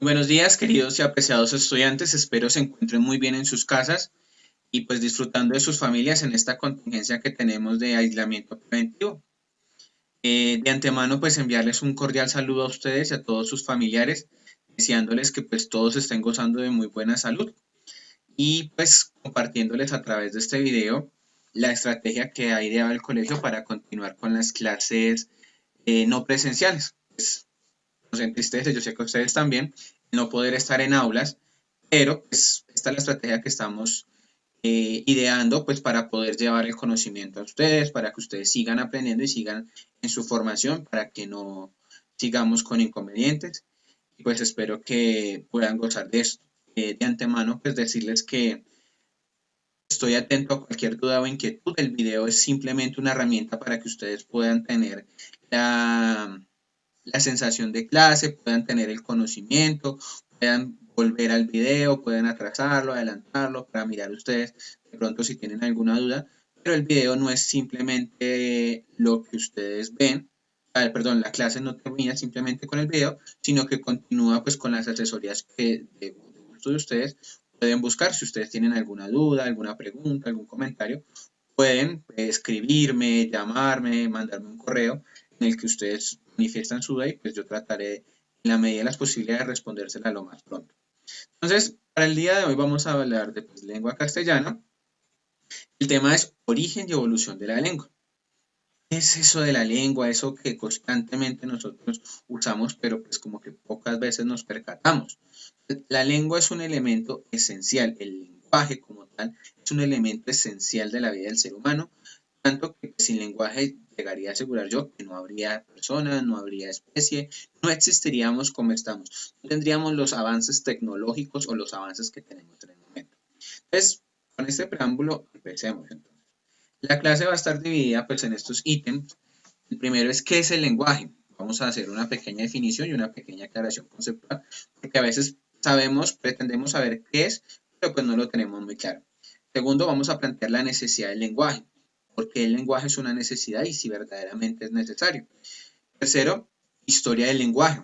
Buenos días, queridos y apreciados estudiantes. Espero se encuentren muy bien en sus casas y pues disfrutando de sus familias en esta contingencia que tenemos de aislamiento preventivo. De antemano, pues enviarles un cordial saludo a ustedes y a todos sus familiares, deseándoles que pues todos estén gozando de muy buena salud y pues compartiéndoles a través de este video la estrategia que ha ideado el colegio para continuar con las clases no presenciales. Pues nos entristece, yo sé que ustedes también, no poder estar en aulas, pero pues esta es la estrategia que estamos ideando pues para poder llevar el conocimiento a ustedes, para que ustedes sigan aprendiendo y sigan en su formación, para que no sigamos con inconvenientes y pues espero que puedan gozar de esto. De antemano pues decirles que estoy atento a cualquier duda o inquietud. El video es simplemente una herramienta para que ustedes puedan tener la, la sensación de clase, puedan tener el conocimiento, puedan volver al video, pueden atrasarlo, adelantarlo para mirar ustedes de pronto si tienen alguna duda, pero el video no es simplemente lo que ustedes ven, perdón, la clase no termina simplemente con el video, sino que continúa pues con las asesorías que de gusto de ustedes pueden buscar. Si ustedes tienen alguna duda, alguna pregunta, algún comentario, pueden escribirme, llamarme, mandarme un correo en el que ustedes manifiestan su duda y pues yo trataré en la medida de las posibilidades de respondérsela lo más pronto. Entonces, para el día de hoy vamos a hablar de pues, lengua castellana. El tema es origen y evolución de la lengua. ¿Qué es eso de la lengua? Eso que constantemente nosotros usamos, pero pues como que pocas veces nos percatamos. La lengua es un elemento esencial, el lenguaje como tal es un elemento esencial de la vida del ser humano, tanto que sin lenguaje llegaría a asegurar yo que no habría personas, no habría especie, no existiríamos como estamos, no tendríamos los avances tecnológicos o los avances que tenemos en el momento. Entonces, con este preámbulo, empecemos entonces. La clase va a estar dividida pues en estos ítems. El primero es qué es el lenguaje. Vamos a hacer una pequeña definición y una pequeña aclaración conceptual, porque a veces sabemos, pretendemos saber qué es, pero pues no lo tenemos muy claro. Segundo, vamos a plantear la necesidad del lenguaje, porque el lenguaje es una necesidad y si verdaderamente es necesario. Tercero, historia del lenguaje,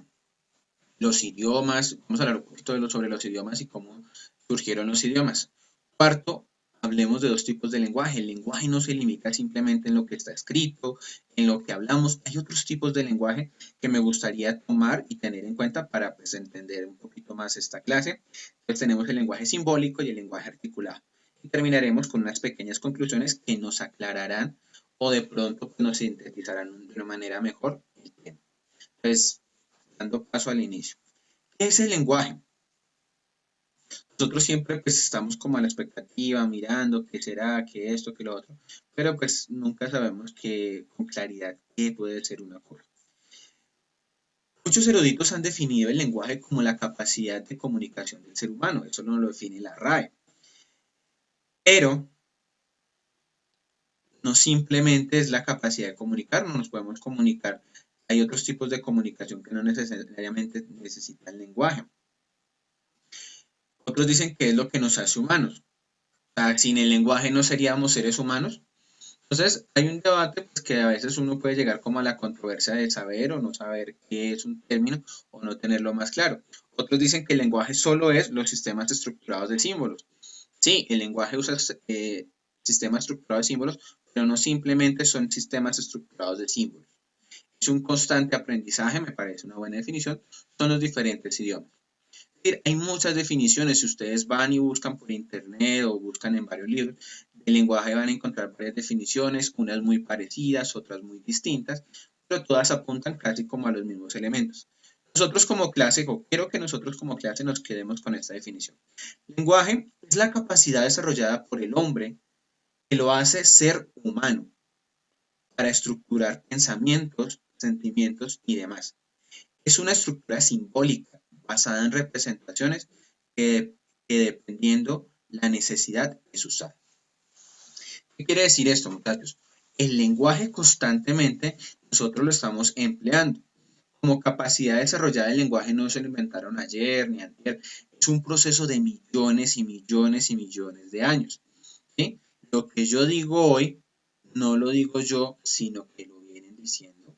los idiomas, vamos a hablar un poquito sobre los idiomas y cómo surgieron los idiomas. Cuarto, hablemos de dos tipos de lenguaje. El lenguaje no se limita simplemente en lo que está escrito, en lo que hablamos. Hay otros tipos de lenguaje que me gustaría tomar y tener en cuenta para pues, entender un poquito más esta clase. Entonces tenemos el lenguaje simbólico y el lenguaje articulado. Y terminaremos con unas pequeñas conclusiones que nos aclararán o de pronto pues, nos sintetizarán de una manera mejor el tema. Entonces, dando paso al inicio. ¿Qué es el lenguaje? Nosotros siempre pues estamos como a la expectativa, mirando qué será, qué esto, qué lo otro, pero pues nunca sabemos que, con claridad qué puede ser una cosa. Muchos eruditos han definido el lenguaje como la capacidad de comunicación del ser humano, eso no lo define la RAE, pero no simplemente es la capacidad de comunicarnos, nos podemos comunicar, hay otros tipos de comunicación que no necesariamente necesitan lenguaje. Otros dicen que es lo que nos hace humanos, o sea, sin el lenguaje no seríamos seres humanos. Entonces, hay un debate pues, que a veces uno puede llegar como a la controversia de saber o no saber qué es un término o no tenerlo más claro. Otros dicen que el lenguaje solo es los sistemas estructurados de símbolos. Sí, el lenguaje usa sistemas estructurados de símbolos, pero no simplemente son sistemas estructurados de símbolos. Es un constante aprendizaje, me parece una buena definición, son los diferentes idiomas. Hay muchas definiciones, si ustedes van y buscan por internet o buscan en varios libros, el lenguaje van a encontrar varias definiciones, unas muy parecidas, otras muy distintas, pero todas apuntan casi como a los mismos elementos. Nosotros como clase, o quiero que nosotros como clase nos quedemos con esta definición. Lenguaje es la capacidad desarrollada por el hombre que lo hace ser humano para estructurar pensamientos, sentimientos y demás. Es una estructura simbólica basada en representaciones que, que dependiendo la necesidad es usar. ¿Qué quiere decir esto, muchachos? El lenguaje constantemente nosotros lo estamos empleando. Como capacidad desarrollada del lenguaje no se lo inventaron ayer ni antes. Es un proceso de millones y millones y millones de años. ¿Sí? Lo que yo digo hoy no lo digo yo, sino que lo vienen diciendo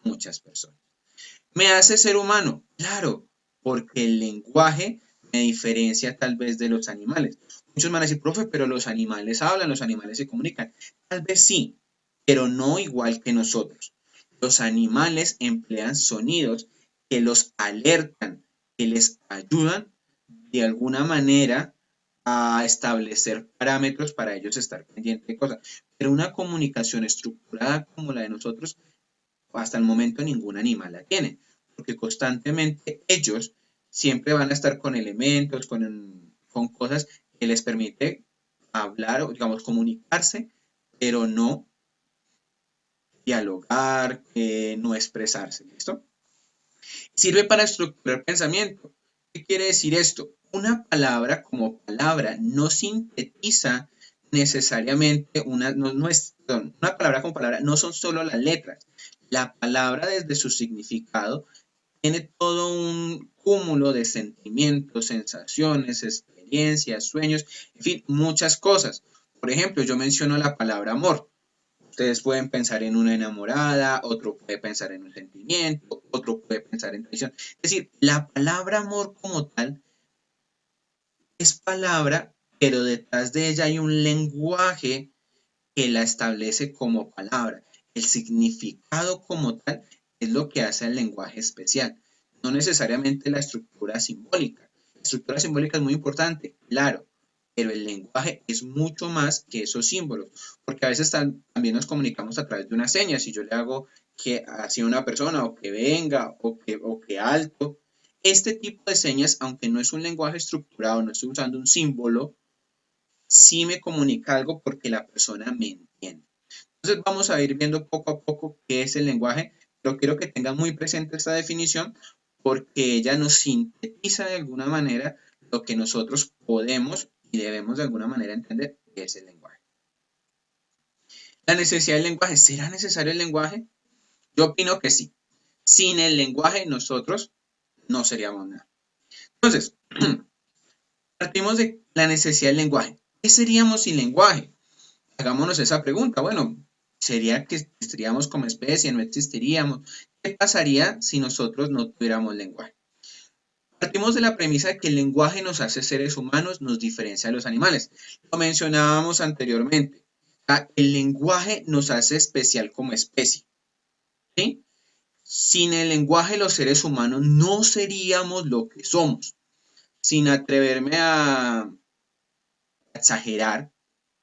muchas personas. ¿Me hace ser humano? Claro, porque el lenguaje me diferencia tal vez de los animales. Muchos van a decir, profe, pero los animales hablan, los animales se comunican. Tal vez sí, pero no igual que nosotros. Los animales emplean sonidos que los alertan, que les ayudan de alguna manera a establecer parámetros para ellos estar pendientes de cosas. Pero una comunicación estructurada como la de nosotros, hasta el momento ningún animal la tiene, porque constantemente ellos siempre van a estar con elementos, con cosas que les permite hablar o, digamos, comunicarse, pero no dialogar, no expresarse. ¿Listo? Sirve para estructurar pensamiento. ¿Qué quiere decir esto? Una palabra como palabra no sintetiza necesariamente una palabra como palabra no son solo las letras. La palabra desde su significado tiene todo un cúmulo de sentimientos, sensaciones, experiencias, sueños, en fin, muchas cosas. Por ejemplo, yo menciono la palabra amor. Ustedes pueden pensar en una enamorada, otro puede pensar en un sentimiento, otro puede pensar en traición. Es decir, la palabra amor como tal es palabra, pero detrás de ella hay un lenguaje que la establece como palabra. El significado como tal es lo que hace al lenguaje especial, no necesariamente la estructura simbólica. La estructura simbólica es muy importante, claro, pero el lenguaje es mucho más que esos símbolos, porque a veces también nos comunicamos a través de una seña. Si yo le hago que hacia una persona o que venga o que alto, este tipo de señas, aunque no es un lenguaje estructurado, no estoy usando un símbolo, sí me comunica algo porque la persona me entiende. Entonces vamos a ir viendo poco a poco qué es el lenguaje, pero quiero que tengan muy presente esta definición porque ella nos sintetiza de alguna manera lo que nosotros podemos y debemos de alguna manera entender que es el lenguaje. La necesidad del lenguaje, ¿será necesario el lenguaje? Yo opino que sí. Sin el lenguaje nosotros no seríamos nada. Entonces, partimos de la necesidad del lenguaje. ¿Qué seríamos sin lenguaje? Hagámonos esa pregunta. Bueno, ¿sería que existiríamos como especie? ¿No existiríamos? ¿Qué pasaría si nosotros no tuviéramos lenguaje? Partimos de la premisa de que el lenguaje nos hace seres humanos, nos diferencia de los animales. Lo mencionábamos anteriormente. El lenguaje nos hace especial como especie. ¿Sí? Sin el lenguaje los seres humanos no seríamos lo que somos. Sin atreverme a exagerar,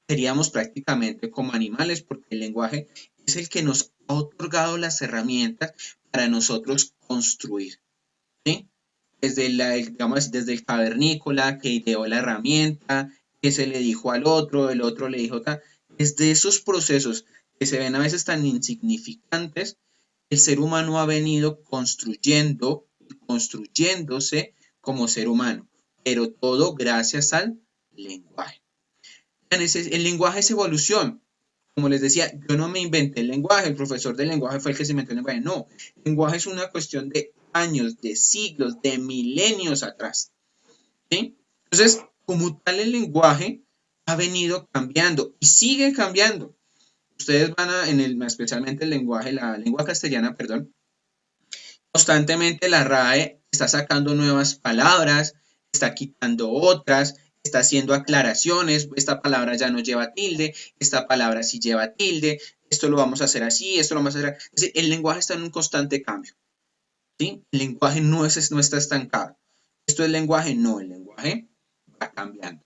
seríamos prácticamente como animales porque el lenguaje es el que nos ha otorgado las herramientas para nosotros construir. ¿Sí? Digamos, desde el cavernícola que ideó la herramienta, que se le dijo al otro, el otro le dijo tal. Desde esos procesos que se ven a veces tan insignificantes, el ser humano ha venido construyendo y construyéndose como ser humano, pero todo gracias al lenguaje. El lenguaje es evolución. Como les decía, yo no me inventé el lenguaje, el profesor del lenguaje fue el que se inventó el lenguaje. No, el lenguaje es una cuestión de años, de siglos, de milenios atrás. ¿Sí? Entonces, como tal, el lenguaje ha venido cambiando y sigue cambiando. Ustedes van especialmente el lenguaje, la lengua castellana, perdón, constantemente la RAE está sacando nuevas palabras, está quitando otras, está haciendo aclaraciones, esta palabra ya no lleva tilde, esta palabra sí lleva tilde, esto lo vamos a hacer así, esto lo vamos a hacer así. Es decir, el lenguaje está en un constante cambio. ¿Sí? El lenguaje no está estancado. ¿Esto es lenguaje? No, el lenguaje va cambiando.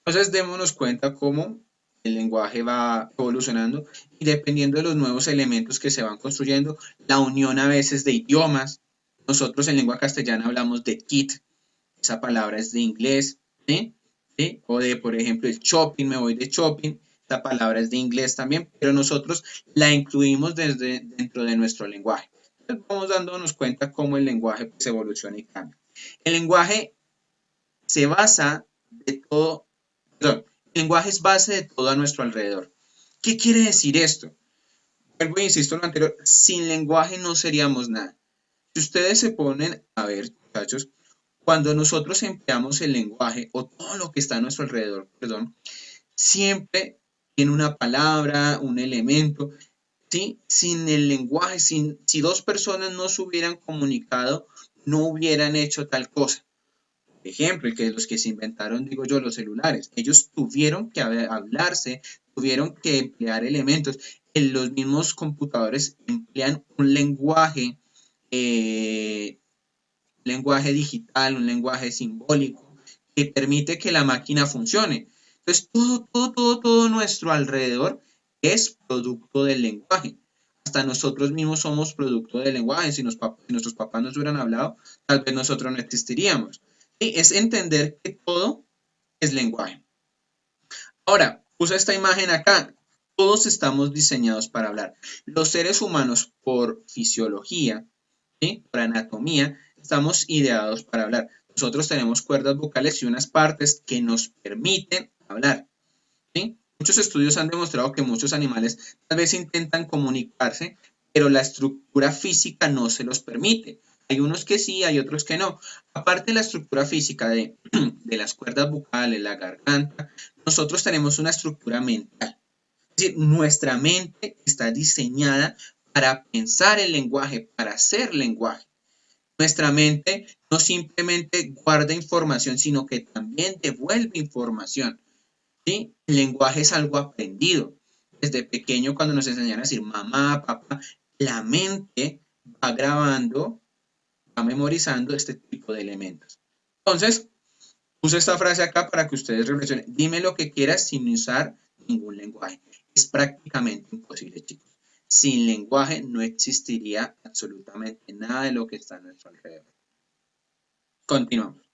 Entonces, démonos cuenta cómo el lenguaje va evolucionando y dependiendo de los nuevos elementos que se van construyendo, la unión a veces de idiomas. Nosotros en lengua castellana hablamos de kit, esa palabra es de inglés, ¿sí? ¿Sí? O de, por ejemplo, el shopping, me voy de shopping, esta palabra es de inglés también, pero nosotros la incluimos dentro de nuestro lenguaje. Entonces vamos dándonos cuenta cómo el lenguaje pues, evoluciona y cambia. El lenguaje se basa de todo, perdón, el lenguaje es base de todo a nuestro alrededor. ¿Qué quiere decir esto? Vuelvo e insisto en lo anterior, sin lenguaje no seríamos nada. Si ustedes se ponen a ver, muchachos, cuando nosotros empleamos el lenguaje o todo lo que está a nuestro alrededor, perdón, siempre tiene una palabra, un elemento, ¿sí? Sin el lenguaje, si dos personas no se hubieran comunicado, no hubieran hecho tal cosa. Por ejemplo, los que se inventaron, digo yo, los celulares, ellos tuvieron que hablarse, tuvieron que emplear elementos. En los mismos computadores emplean un lenguaje digital, un lenguaje simbólico que permite que la máquina funcione. Entonces, todo nuestro alrededor es producto del lenguaje. Hasta nosotros mismos somos producto del lenguaje. Si nuestros papás nos hubieran hablado, tal vez nosotros no existiríamos. ¿Sí? Es entender que todo es lenguaje. Ahora, puse esta imagen acá. Todos estamos diseñados para hablar. Los seres humanos, por fisiología, ¿sí? Por anatomía, estamos ideados para hablar. Nosotros tenemos cuerdas vocales y unas partes que nos permiten hablar. ¿Sí? Muchos estudios han demostrado que muchos animales tal vez intentan comunicarse, pero la estructura física no se los permite. Hay unos que sí, hay otros que no. Aparte de la estructura física de las cuerdas vocales, la garganta, nosotros tenemos una estructura mental. Es decir, nuestra mente está diseñada para pensar el lenguaje, para hacer lenguaje. Nuestra mente no simplemente guarda información, sino que también devuelve información. ¿Sí? El lenguaje es algo aprendido. Desde pequeño, cuando nos enseñan a decir mamá, papá, la mente va grabando, va memorizando este tipo de elementos. Entonces, puse esta frase acá para que ustedes reflexionen. Dime lo que quieras sin usar ningún lenguaje. Es prácticamente imposible, chicos. Sin lenguaje no existiría absolutamente nada de lo que está a nuestro alrededor. Continuamos.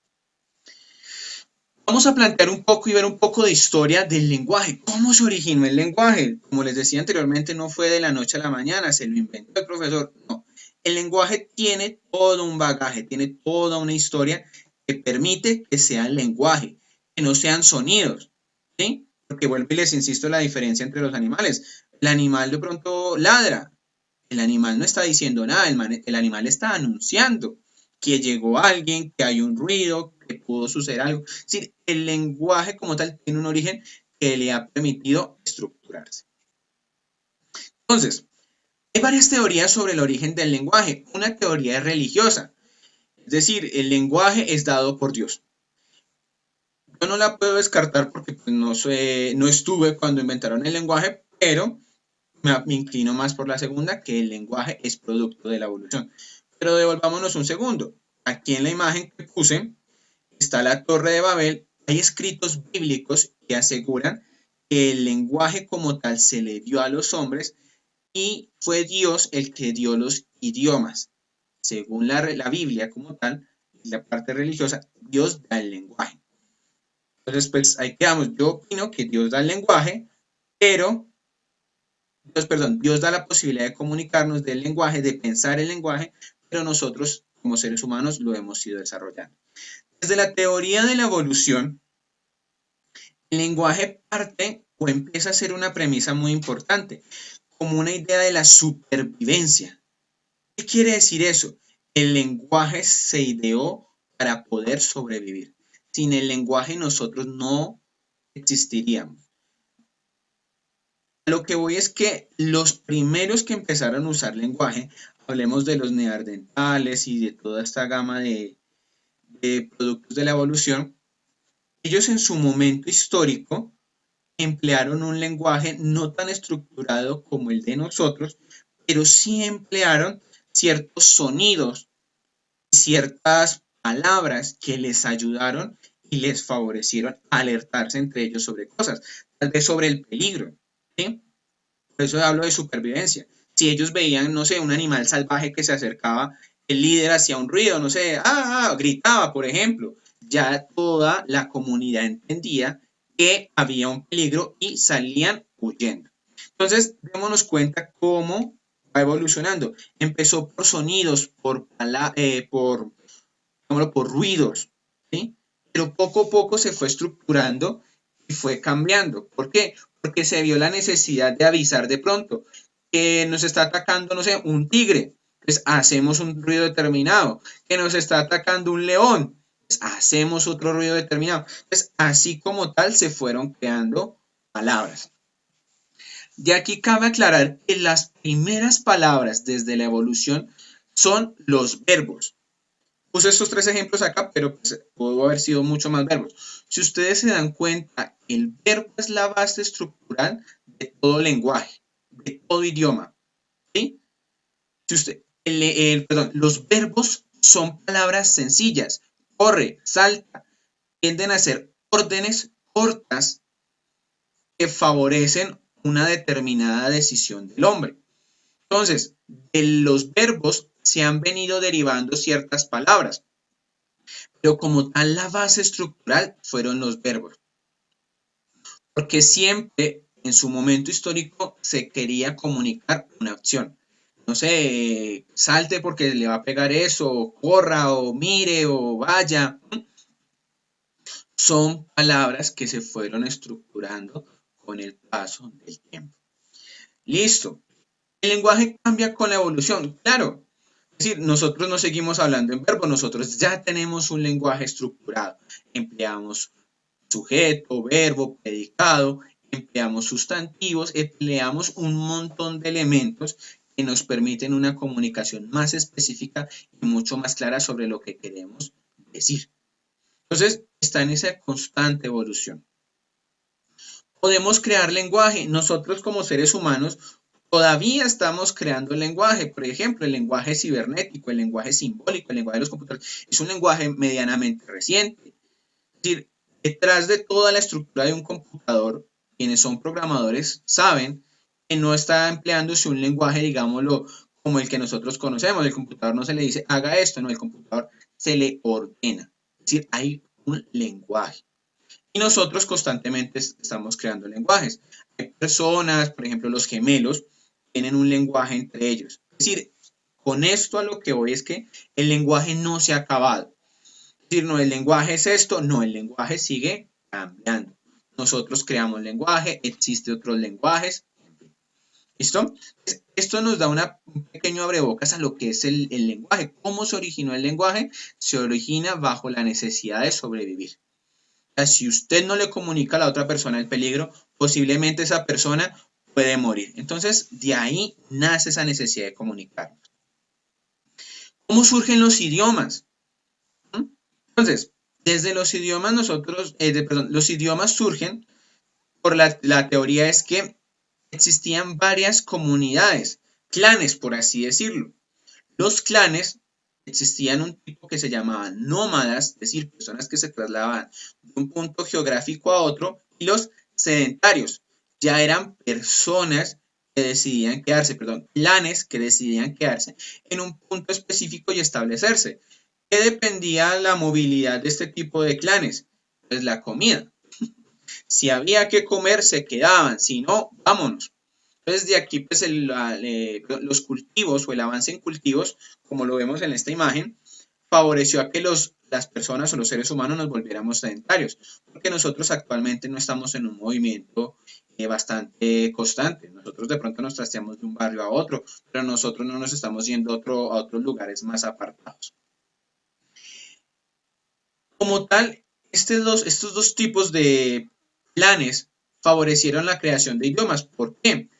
Vamos a plantear un poco y ver un poco de historia del lenguaje. ¿Cómo se originó el lenguaje? Como les decía anteriormente, no fue de la noche a la mañana, se lo inventó el profesor. No. El lenguaje tiene todo un bagaje, tiene toda una historia que permite que sea el lenguaje, que no sean sonidos. ¿Sí? Porque vuelvo y les insisto la diferencia entre los animales. El animal de pronto ladra. El animal no está diciendo nada, el animal está anunciando que llegó alguien, que hay un ruido, que pudo suceder algo. Es decir, el lenguaje como tal tiene un origen que le ha permitido estructurarse. Entonces, hay varias teorías sobre el origen del lenguaje. Una teoría es religiosa, es decir, el lenguaje es dado por Dios. Yo no la puedo descartar porque pues, no estuve cuando inventaron el lenguaje, pero me inclino más por la segunda, que el lenguaje es producto de la evolución. Pero devolvámonos un segundo. Aquí en la imagen que puse está la Torre de Babel. Hay escritos bíblicos que aseguran que el lenguaje como tal se le dio a los hombres y fue Dios el que dio los idiomas. Según la Biblia como tal, la parte religiosa, Dios da el lenguaje. Entonces, pues ahí quedamos. Yo opino que Dios da el lenguaje, pero Dios da la posibilidad de comunicarnos del lenguaje, de pensar el lenguaje, pero nosotros como seres humanos lo hemos ido desarrollando. Desde la teoría de la evolución, el lenguaje parte o empieza a ser una premisa muy importante, como una idea de la supervivencia. ¿Qué quiere decir eso? El lenguaje se ideó para poder sobrevivir. Sin el lenguaje nosotros no existiríamos. Lo que voy es que los primeros que empezaron a usar lenguaje, hablemos de los neandertales y de toda esta gama de productos de la evolución, ellos en su momento histórico emplearon un lenguaje no tan estructurado como el de nosotros, pero sí emplearon ciertos sonidos, ciertas palabras que les ayudaron y les favorecieron alertarse entre ellos sobre cosas, tal vez sobre el peligro, ¿sí? Por eso hablo de supervivencia. Si ellos veían, no sé, un animal salvaje que se acercaba, el líder hacía un ruido, no sé, gritaba, por ejemplo, ya toda la comunidad entendía que había un peligro y salían huyendo. Entonces, démonos cuenta cómo va evolucionando. Empezó por sonidos, por ruidos, ¿sí? Pero poco a poco se fue estructurando y fue cambiando. ¿Por qué? Porque se vio la necesidad de avisar de pronto que nos está atacando, no sé, un tigre, pues hacemos un ruido determinado, que nos está atacando un león, pues hacemos otro ruido determinado. Pues así como tal se fueron creando palabras. De aquí cabe aclarar que las primeras palabras desde la evolución son los verbos. Puse estos tres ejemplos acá, pero pues, pudo haber sido mucho más verbos. Si ustedes se dan cuenta, el verbo es la base estructural de todo lenguaje, de todo idioma. ¿Sí? Si usted, perdón, los verbos son palabras sencillas. Corre, salta, tienden a ser órdenes cortas que favorecen una determinada decisión del hombre. Entonces, de los verbos se han venido derivando ciertas palabras, pero como tal la base estructural fueron los verbos, porque siempre en su momento histórico se quería comunicar una acción. No sé, salte porque le va a pegar eso, o corra, o mire, o vaya. Son palabras que se fueron estructurando con el paso del tiempo. Listo. El lenguaje cambia con la evolución, claro. Es decir, nosotros no seguimos hablando en verbo, nosotros ya tenemos un lenguaje estructurado. Empleamos sujeto, verbo, predicado, empleamos sustantivos, empleamos un montón de elementos que nos permiten una comunicación más específica y mucho más clara sobre lo que queremos decir. Entonces, está en esa constante evolución. Podemos crear lenguaje. Nosotros como seres humanos todavía estamos creando el lenguaje. Por ejemplo, el lenguaje cibernético, el lenguaje simbólico, el lenguaje de los computadores, es un lenguaje medianamente reciente. Es decir, detrás de toda la estructura de un computador, quienes son programadores saben que no está empleándose un lenguaje, digámoslo, como el que nosotros conocemos. El computador no se le dice haga esto, no, el computador se le ordena. Es decir, hay un lenguaje. Y nosotros constantemente estamos creando lenguajes. Hay personas, por ejemplo, los gemelos, tienen un lenguaje entre ellos. Es decir, con esto a lo que voy es que el lenguaje no se ha acabado. Es decir, no, el lenguaje es esto, no, el lenguaje sigue cambiando. Nosotros creamos lenguaje, existen otros lenguajes. ¿Listo? Esto nos da un pequeño abrebocas a lo que es el lenguaje. ¿Cómo se originó el lenguaje? Se origina bajo la necesidad de sobrevivir. Si usted no le comunica a la otra persona el peligro, posiblemente esa persona puede morir. Entonces, de ahí nace esa necesidad de comunicar. ¿Cómo surgen los idiomas? Entonces, desde los idiomas los idiomas surgen por la teoría es que existían varias comunidades, clanes, por así decirlo. Los clanes existían un tipo que se llamaban nómadas, es decir, personas que se trasladaban de un punto geográfico a otro, y los sedentarios, ya eran personas que decidían quedarse, perdón, clanes que decidían quedarse en un punto específico y establecerse. ¿Qué dependía la movilidad de este tipo de clanes? Pues la comida. Si había que comer, se quedaban, si no, vámonos. Entonces, de aquí, pues, los cultivos o el avance en cultivos, como lo vemos en esta imagen, favoreció a que las personas o los seres humanos nos volviéramos sedentarios, porque nosotros actualmente no estamos en un movimiento bastante constante. Nosotros de pronto nos trasteamos de un barrio a otro, pero nosotros no nos estamos yendo a otros lugares más apartados. Como tal, estos dos tipos de planes favorecieron la creación de idiomas. ¿Por qué?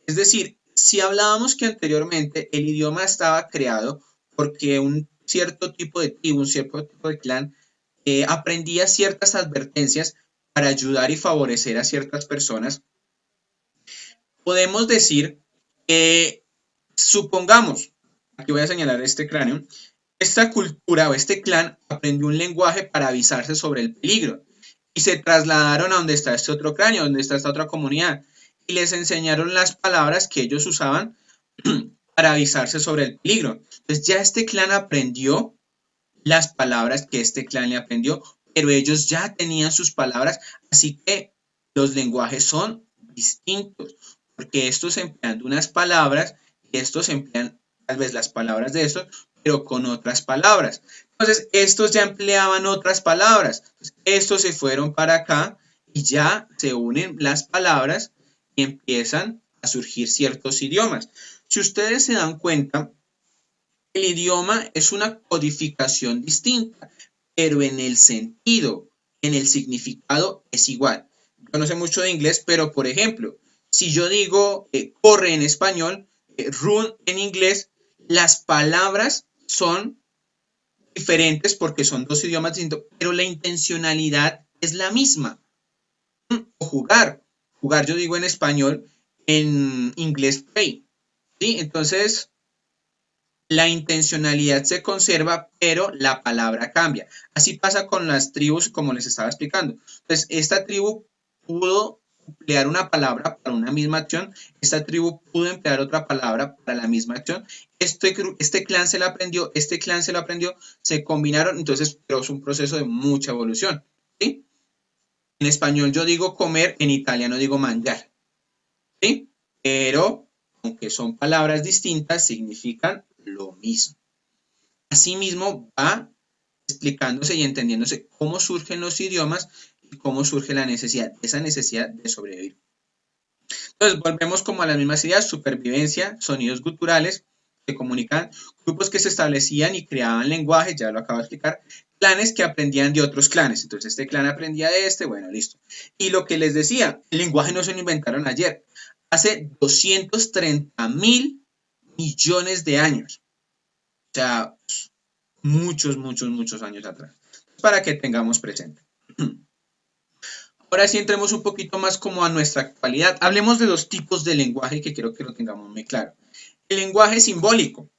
Es decir, si hablábamos que anteriormente el idioma estaba creado porque un cierto tipo de tribu, un cierto tipo de clan aprendía ciertas advertencias para ayudar y favorecer a ciertas personas, podemos decir que, supongamos, aquí voy a señalar este cráneo, esta cultura o este clan aprendió un lenguaje para avisarse sobre el peligro y se trasladaron a donde está este otro cráneo, donde está esta otra comunidad y les enseñaron las palabras que ellos usaban para avisarse sobre el peligro. Entonces ya este clan aprendió las palabras que este clan le aprendió, pero ellos ya tenían sus palabras, así que los lenguajes son distintos, porque estos emplean unas palabras y estos emplean tal vez las palabras de estos, pero con otras palabras. Entonces, estos ya empleaban otras palabras. Entonces, estos se fueron para acá y ya se unen las palabras y empiezan a surgir ciertos idiomas. Si ustedes se dan cuenta, el idioma es una codificación distinta, pero en el sentido, en el significado es igual. Yo no sé mucho de inglés, pero por ejemplo, si yo digo corre en español, run en inglés, las palabras son diferentes porque son dos idiomas distintos, pero la intencionalidad es la misma. O jugar, jugar yo digo en español, en inglés play, ¿sí? Entonces, la intencionalidad se conserva, pero la palabra cambia. Así pasa con las tribus, como les estaba explicando. Entonces, esta tribu pudo emplear una palabra para una misma acción, esta tribu pudo emplear otra palabra para la misma acción, este clan se la aprendió, este clan se lo aprendió, se combinaron, entonces, pero es un proceso de mucha evolución, ¿sí? En español yo digo comer, en italiano digo mangiar, ¿sí? Pero, aunque son palabras distintas, significan lo mismo. Asimismo, va explicándose y entendiéndose cómo surgen los idiomas y cómo surge la necesidad, esa necesidad de sobrevivir. Entonces, volvemos como a las mismas ideas: supervivencia, sonidos guturales que comunican, grupos que se establecían y creaban lenguajes, ya lo acabo de explicar, clanes que aprendían de otros clanes. Entonces, este clan aprendía de este, bueno, listo. Y lo que les decía, el lenguaje no se lo inventaron ayer, hace 230.000 millones de años. O sea, muchos años atrás, para que tengamos presente. Ahora sí entremos un poquito más como a nuestra actualidad. Hablemos de dos tipos de lenguaje que quiero que lo tengamos muy claro. El lenguaje simbólico.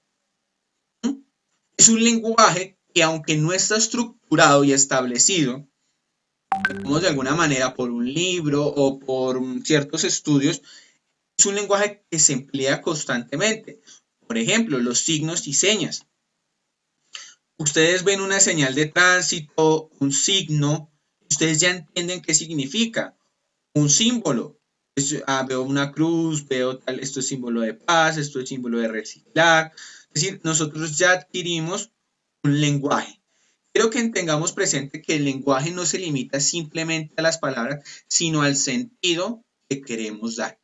Es un lenguaje que, aunque no está estructurado y establecido, digamos de alguna manera por un libro o por ciertos estudios, es un lenguaje que se emplea constantemente. Por ejemplo, los signos y señas. Ustedes ven una señal de tránsito, un signo, ustedes ya entienden qué significa. Un símbolo. Veo una cruz, veo tal, esto es símbolo de paz, esto es símbolo de reciclar. Es decir, nosotros ya adquirimos un lenguaje. Quiero que tengamos presente que el lenguaje no se limita simplemente a las palabras, sino al sentido que queremos dar.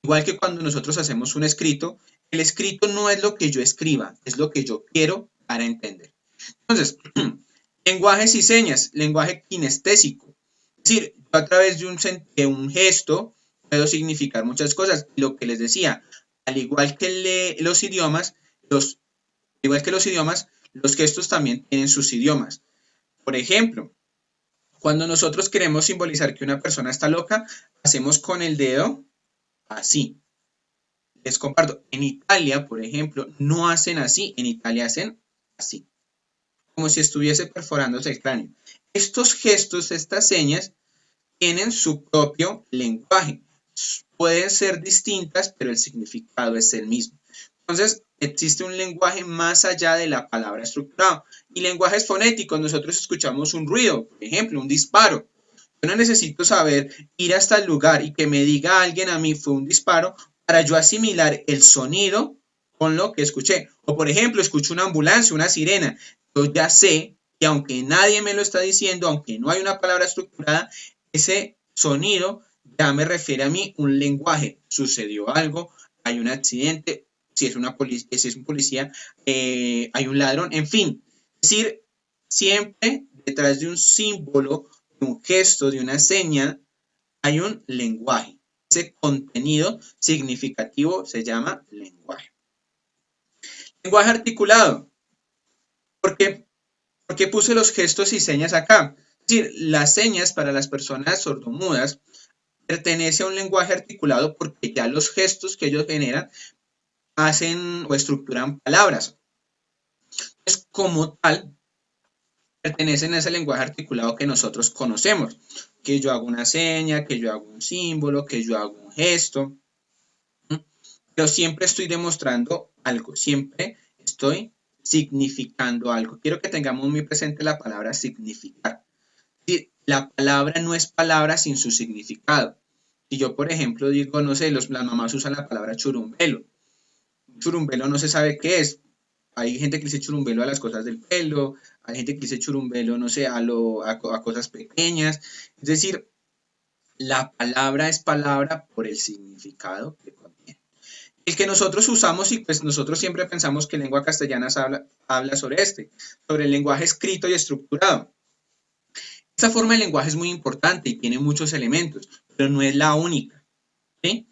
Igual que cuando nosotros hacemos un escrito, el escrito no es lo que yo escriba, es lo que yo quiero para entender. Entonces, lenguajes y señas, lenguaje kinestésico. Es decir, yo a través de un gesto puedo significar muchas cosas. Lo que les decía, al igual que los idiomas, los gestos también tienen sus idiomas. Por ejemplo, cuando nosotros queremos simbolizar que una persona está loca, hacemos con el dedo así. Les comparto, en Italia, por ejemplo, no hacen así, en Italia hacen así, como si estuviese perforándose el cráneo. Estos gestos, estas señas, tienen su propio lenguaje. Pueden ser distintas, pero el significado es el mismo. Entonces, existe un lenguaje más allá de la palabra estructurado. Y lenguajes fonéticos, nosotros escuchamos un ruido, por ejemplo, un disparo. Yo no necesito saber ir hasta el lugar y que me diga alguien a mí fue un disparo para yo asimilar el sonido con lo que escuché. O por ejemplo, escucho una ambulancia, una sirena. Yo ya sé que aunque nadie me lo está diciendo, aunque no hay una palabra estructurada, ese sonido ya me refiere a mí un lenguaje. Sucedió algo, hay un accidente, si es un policía, hay un ladrón, en fin. Es decir, siempre detrás de un símbolo, de un gesto, de una seña, hay un lenguaje. Ese contenido significativo se llama lenguaje. Lenguaje articulado. ¿Por qué puse los gestos y señas acá? Es decir, las señas para las personas sordomudas pertenece a un lenguaje articulado porque ya los gestos que ellos generan hacen o estructuran palabras. Entonces, como tal, pertenecen a ese lenguaje articulado que nosotros conocemos. Que yo hago una seña, que yo hago un símbolo, que yo hago un gesto. Pero siempre estoy demostrando algo, siempre estoy significando algo. Quiero que tengamos muy presente la palabra significar. La palabra no es palabra sin su significado. Si yo, por ejemplo, digo, no sé, las mamás usan la palabra churumbelo. Churumbelo no se sabe qué es. Hay gente que dice churumbelo a las cosas del pelo, hay gente que dice churumbelo, no sé, a cosas pequeñas. Es decir, la palabra es palabra por el significado que contiene. El que nosotros usamos y pues nosotros siempre pensamos que lengua castellana habla sobre el lenguaje escrito y estructurado. Esta forma de lenguaje es muy importante y tiene muchos elementos, pero no es la única, ¿sí?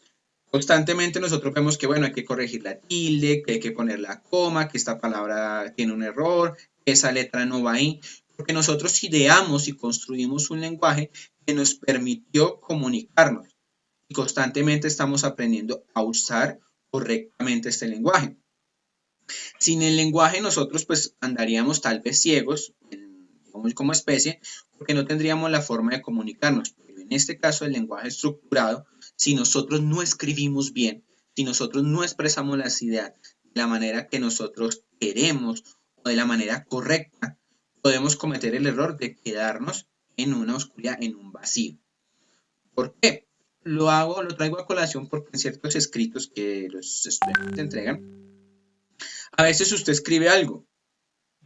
Constantemente nosotros vemos que, bueno, hay que corregir la tilde, que hay que poner la coma, que esta palabra tiene un error, que esa letra no va ahí, porque nosotros ideamos y construimos un lenguaje que nos permitió comunicarnos y constantemente estamos aprendiendo a usar correctamente este lenguaje. Sin el lenguaje nosotros pues andaríamos tal vez ciegos como especie porque no tendríamos la forma de comunicarnos. Pero en este caso el lenguaje estructurado, si nosotros no escribimos bien, si nosotros no expresamos las ideas de la manera que nosotros queremos o de la manera correcta, podemos cometer el error de quedarnos en una oscuridad, en un vacío. ¿Por qué? Lo traigo a colación porque en ciertos escritos que los estudiantes entregan, a veces usted escribe algo,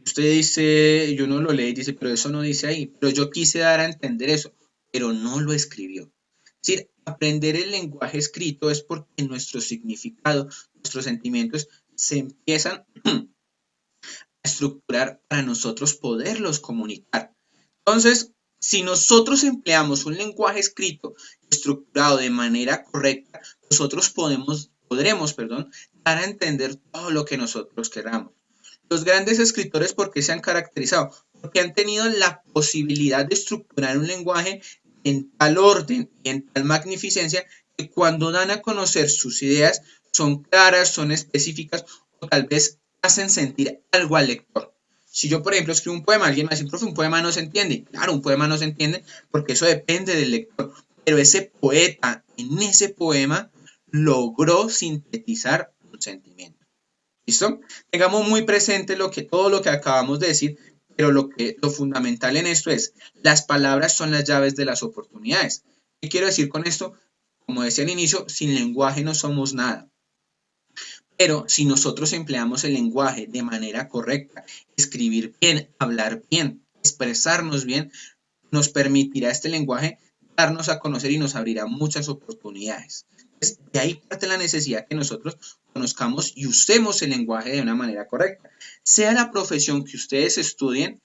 usted dice, yo no lo lee y dice, pero eso no dice ahí, pero yo quise dar a entender eso, pero no lo escribió. Es decir, aprender el lenguaje escrito es porque nuestro significado, nuestros sentimientos se empiezan a estructurar para nosotros poderlos comunicar. Entonces, si nosotros empleamos un lenguaje escrito estructurado de manera correcta, nosotros podremos, dar a entender todo lo que nosotros queramos. Los grandes escritores, ¿por qué se han caracterizado? Porque han tenido la posibilidad de estructurar un lenguaje en tal orden y en tal magnificencia que cuando dan a conocer sus ideas son claras, son específicas o tal vez hacen sentir algo al lector. Si yo, por ejemplo, escribo un poema, alguien me dice, profe, un poema no se entiende. Claro, un poema no se entiende porque eso depende del lector. Pero ese poeta en ese poema logró sintetizar un sentimiento. ¿Listo? Tengamos muy presente todo lo que acabamos de decir, pero lo fundamental en esto es, las palabras son las llaves de las oportunidades. ¿Qué quiero decir con esto? Como decía al inicio, sin lenguaje no somos nada. Pero si nosotros empleamos el lenguaje de manera correcta, escribir bien, hablar bien, expresarnos bien, nos permitirá este lenguaje darnos a conocer y nos abrirá muchas oportunidades. Entonces, de ahí parte la necesidad que nosotros conozcamos y usemos el lenguaje de una manera correcta. Sea la profesión que ustedes estudien,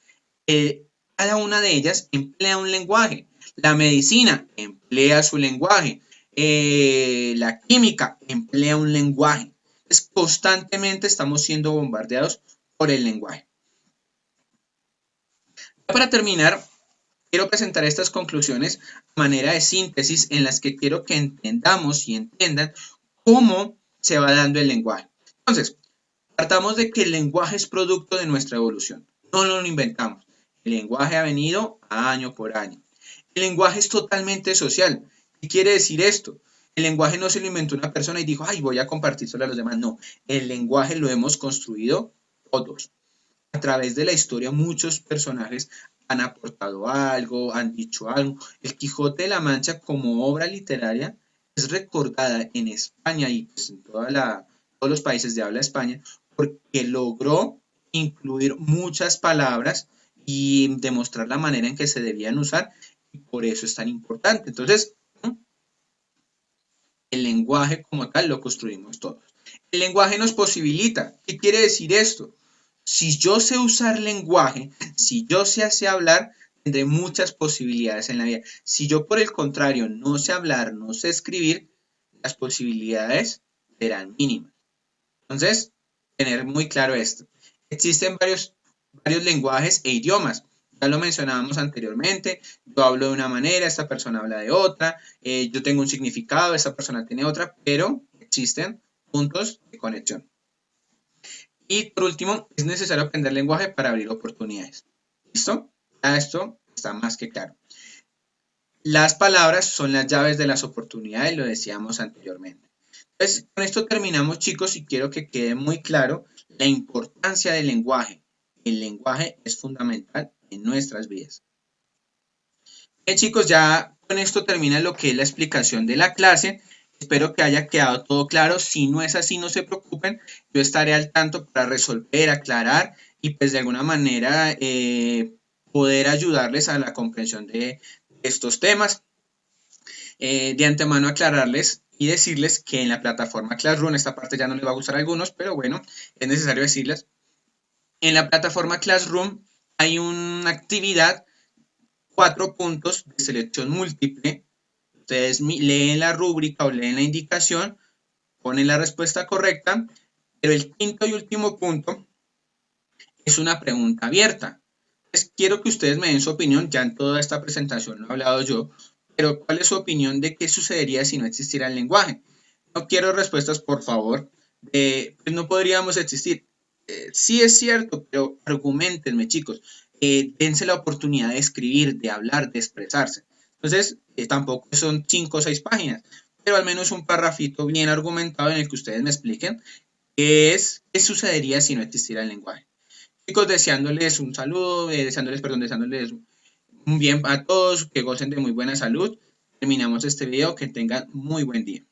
cada una de ellas emplea un lenguaje. La medicina emplea su lenguaje. La química emplea un lenguaje. Entonces, constantemente estamos siendo bombardeados por el lenguaje. Para terminar, quiero presentar estas conclusiones a manera de síntesis en las que quiero que entendamos y entiendan cómo se va dando el lenguaje. Entonces, partamos de que el lenguaje es producto de nuestra evolución. No lo inventamos. El lenguaje ha venido año por año. El lenguaje es totalmente social. ¿Qué quiere decir esto? El lenguaje no se lo inventó una persona y dijo, ay, voy a compartírselo a los demás. No, el lenguaje lo hemos construido todos. A través de la historia muchos personajes han aportado algo, han dicho algo. El Quijote de la Mancha como obra literaria es recordada en España y pues en todos los países de habla España porque logró incluir muchas palabras y demostrar la manera en que se debían usar y por eso es tan importante. Entonces, el lenguaje como tal lo construimos todos. El lenguaje nos posibilita. ¿Qué quiere decir esto? Si yo sé usar lenguaje, si yo sé hacer hablar, tendré muchas posibilidades en la vida. Si yo, por el contrario, no sé hablar, no sé escribir, las posibilidades serán mínimas. Entonces, tener muy claro esto. Existen varios lenguajes e idiomas. Ya lo mencionábamos anteriormente. Yo hablo de una manera, esta persona habla de otra. Yo tengo un significado, esta persona tiene otra, pero existen puntos de conexión. Y por último, es necesario aprender lenguaje para abrir oportunidades. ¿Listo? Ya esto está más que claro. Las palabras son las llaves de las oportunidades, lo decíamos anteriormente. Entonces, con esto terminamos, chicos, y quiero que quede muy claro la importancia del lenguaje. El lenguaje es fundamental en nuestras vidas. Bien, chicos, ya con esto termina lo que es la explicación de la clase. Espero que haya quedado todo claro. Si no es así, no se preocupen. Yo estaré al tanto para resolver, aclarar y pues de alguna manera poder ayudarles a la comprensión de estos temas. De antemano aclararles y decirles que en la plataforma Classroom, esta parte ya no les va a gustar a algunos, pero bueno, es necesario decirles. En la plataforma Classroom hay una actividad, 4 puntos de selección múltiple. Ustedes leen la rúbrica o leen la indicación, ponen la respuesta correcta, pero el quinto y último punto es una pregunta abierta. Pues quiero que ustedes me den su opinión, ya en toda esta presentación lo he hablado yo, pero ¿cuál es su opinión de qué sucedería si no existiera el lenguaje? No quiero respuestas, por favor, pues no podríamos existir. Sí es cierto, pero argumentenme, chicos. Dense la oportunidad de escribir, de hablar, de expresarse. Entonces, tampoco son 5 o 6 páginas, pero al menos un parrafito bien argumentado en el que ustedes me expliquen qué sucedería si no existiera el lenguaje. Chicos, deseándoles un saludo, deseándoles un bien a todos, que gocen de muy buena salud. Terminamos este video, que tengan muy buen día.